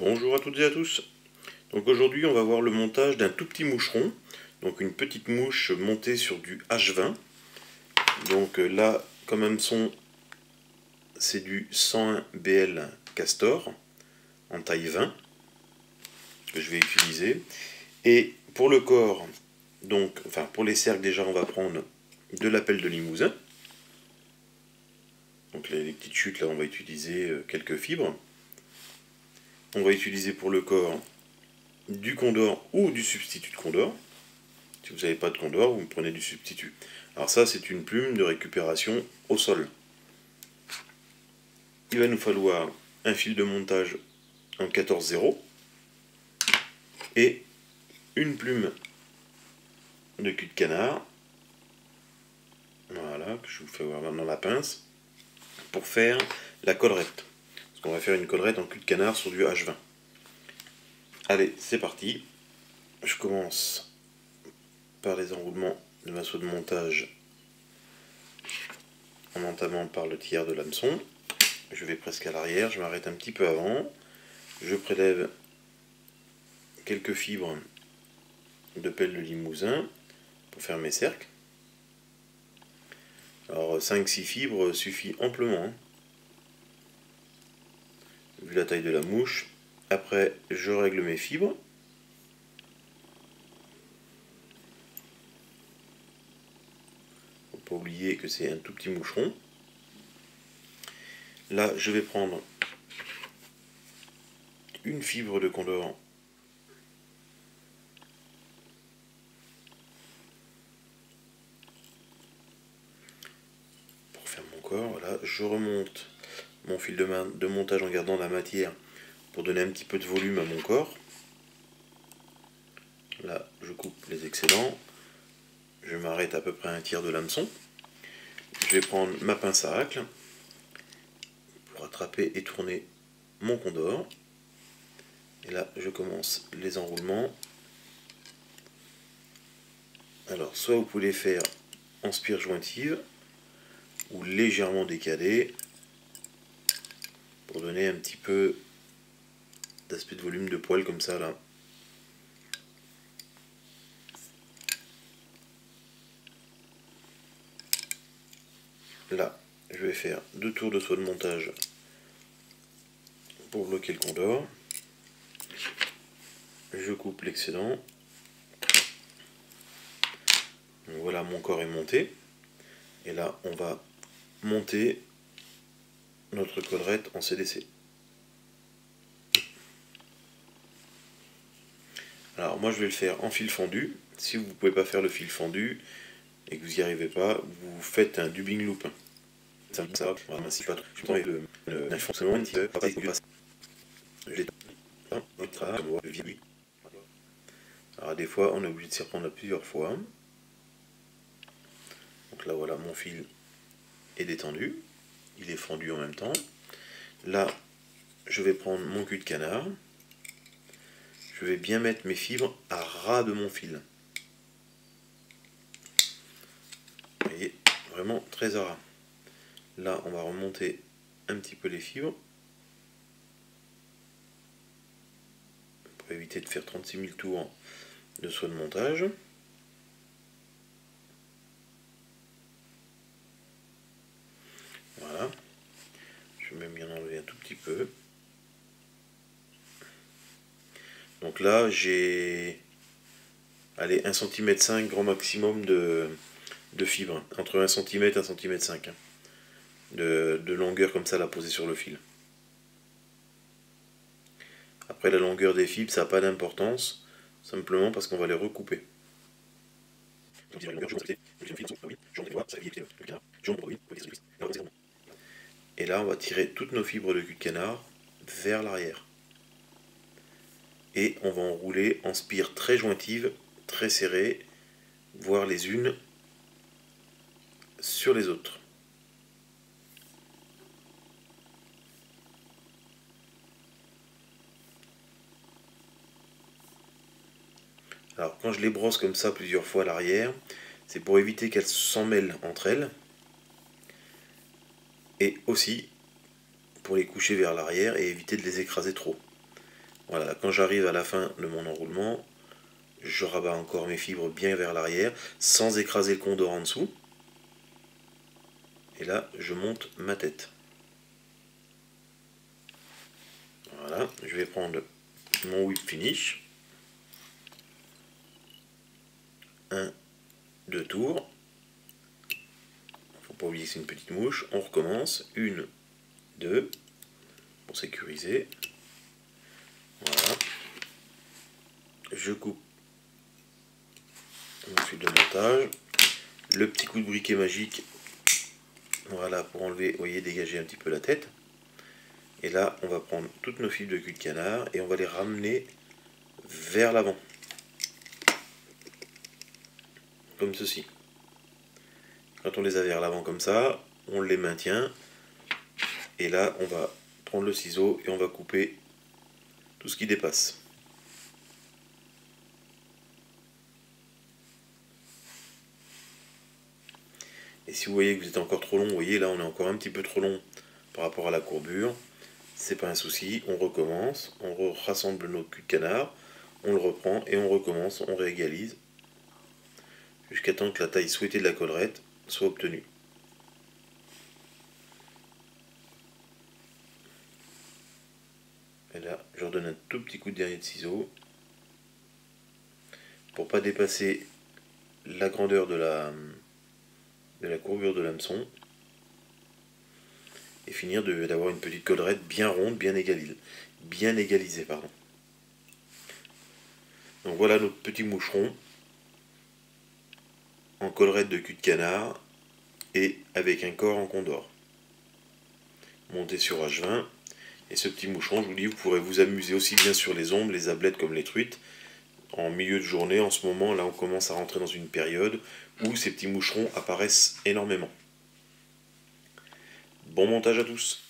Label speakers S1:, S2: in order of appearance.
S1: Bonjour à toutes et à tous. Donc aujourd'hui on va voir le montage d'un tout petit moucheron, donc une petite mouche montée sur du H20. Donc là comme hameçon c'est du 101 BL Castor en taille 20 que je vais utiliser. Et pour le corps, donc enfin pour les cercles déjà on va prendre de la pelle de Limousin. Donc les petites chutes là on va utiliser quelques fibres. On va utiliser pour le corps du Condor ou du substitut de Condor. Si vous n'avez pas de Condor, vous prenez du substitut. Alors ça, c'est une plume de récupération au sol. Il va nous falloir un fil de montage en 14-0 et une plume de cul de canard. Voilà, que je vous fais voir dans la pince, pour faire la collerette. Parce qu'on va faire une collerette en cul de canard sur du H20. Allez, c'est parti. Je commence par les enroulements de ma soie de montage en entamant par le tiers de l'hameçon. Je vais presque à l'arrière, je m'arrête un petit peu avant. Je prélève quelques fibres de pelle de Limousin pour faire mes cercles. Alors 5-6 fibres suffit amplement, hein, vu la taille de la mouche. Après je règle mes fibres. Faut pas oublier que c'est un tout petit moucheron. Là je vais prendre une fibre de Condor pour faire mon corps. Voilà, je remonte mon fil de montage en gardant la matière pour donner un petit peu de volume à mon corps. Là je coupe les excédents. Je m'arrête à peu près à un tiers de l'hameçon. Je vais prendre ma pince à racles pour attraper et tourner mon Condor. Et là, je commence les enroulements. Alors, soit vous pouvez les faire en spire jointive ou légèrement décalé pour donner un petit peu d'aspect de volume de poil comme ça là. Là, je vais faire 2 tours de soie de montage pour bloquer le Condor. Je coupe l'excédent. Voilà, mon corps est monté. Et là, on va monter notre collerette en CDC. Alors moi je vais le faire en fil fendu. Si vous ne pouvez pas faire le fil fendu et que vous n'y arrivez pas, vous faites un dubbing loop. Ça va, ainsi pas trop. Je prends le fonctionnement un petit peu. Alors des fois on est obligé de s'y reprendre plusieurs fois. Donc là voilà, mon fil est détendu. Il est fendu en même temps. Là je vais prendre mon cul de canard. Je vais bien mettre mes fibres à ras de mon fil. Vous voyez, vraiment très à ras. Là, on va remonter un petit peu les fibres pour éviter de faire 36 000 tours de soie de montage. Voilà. Je vais même bien enlever un tout petit peu. Donc là, j'ai 1,5 cm grand maximum de fibres. Entre 1 cm et 1,5 cm de longueur comme ça, la poser sur le fil. Après, la longueur des fibres, ça n'a pas d'importance, simplement parce qu'on va les recouper. Et là, on va tirer toutes nos fibres de cul de canard vers l'arrière. Et on va enrouler en spire très jointive, très serrée, voire les unes sur les autres. Alors quand je les brosse comme ça plusieurs fois à l'arrière, c'est pour éviter qu'elles s'en mêlent entre elles. Et aussi pour les coucher vers l'arrière et éviter de les écraser trop. Voilà, quand j'arrive à la fin de mon enroulement, je rabats encore mes fibres bien vers l'arrière, sans écraser le condor en dessous. Et là, je monte ma tête. Voilà, je vais prendre mon whip finish. 1, 2 tours. Faut pas oublier que c'est une petite mouche. On recommence. 1, 2, pour sécuriser. Voilà. Je coupe mon fil de montage. Le petit coup de briquet magique. Voilà, pour enlever, vous voyez, dégager un petit peu la tête. Et là, on va prendre toutes nos fibres de cul de canard et on va les ramener vers l'avant. Comme ceci. Quand on les a vers l'avant comme ça, on les maintient. Et là, on va prendre le ciseau et on va couper tout ce qui dépasse. Et si vous voyez que vous êtes encore trop long, vous voyez là on est encore un petit peu trop long par rapport à la courbure, c'est pas un souci, on recommence, on rassemble notre cul de canard, on le reprend et on recommence, on réégalise, jusqu'à temps que la taille souhaitée de la collerette soit obtenue. Et là, je redonne un tout petit coup de dernier de ciseau, pour pas dépasser la grandeur de la courbure de l'hameçon, et finir d'avoir une petite collerette bien ronde, bien égalisée. Pardon. Donc voilà notre petit moucheron en collerette de cul de canard et avec un corps en condor. Monté sur H20. Et ce petit moucheron, je vous dis, vous pourrez vous amuser aussi bien sur les ombres, les ablettes comme les truites. En milieu de journée, en ce moment, là on commence à rentrer dans une période où ces petits moucherons apparaissent énormément. Bon montage à tous!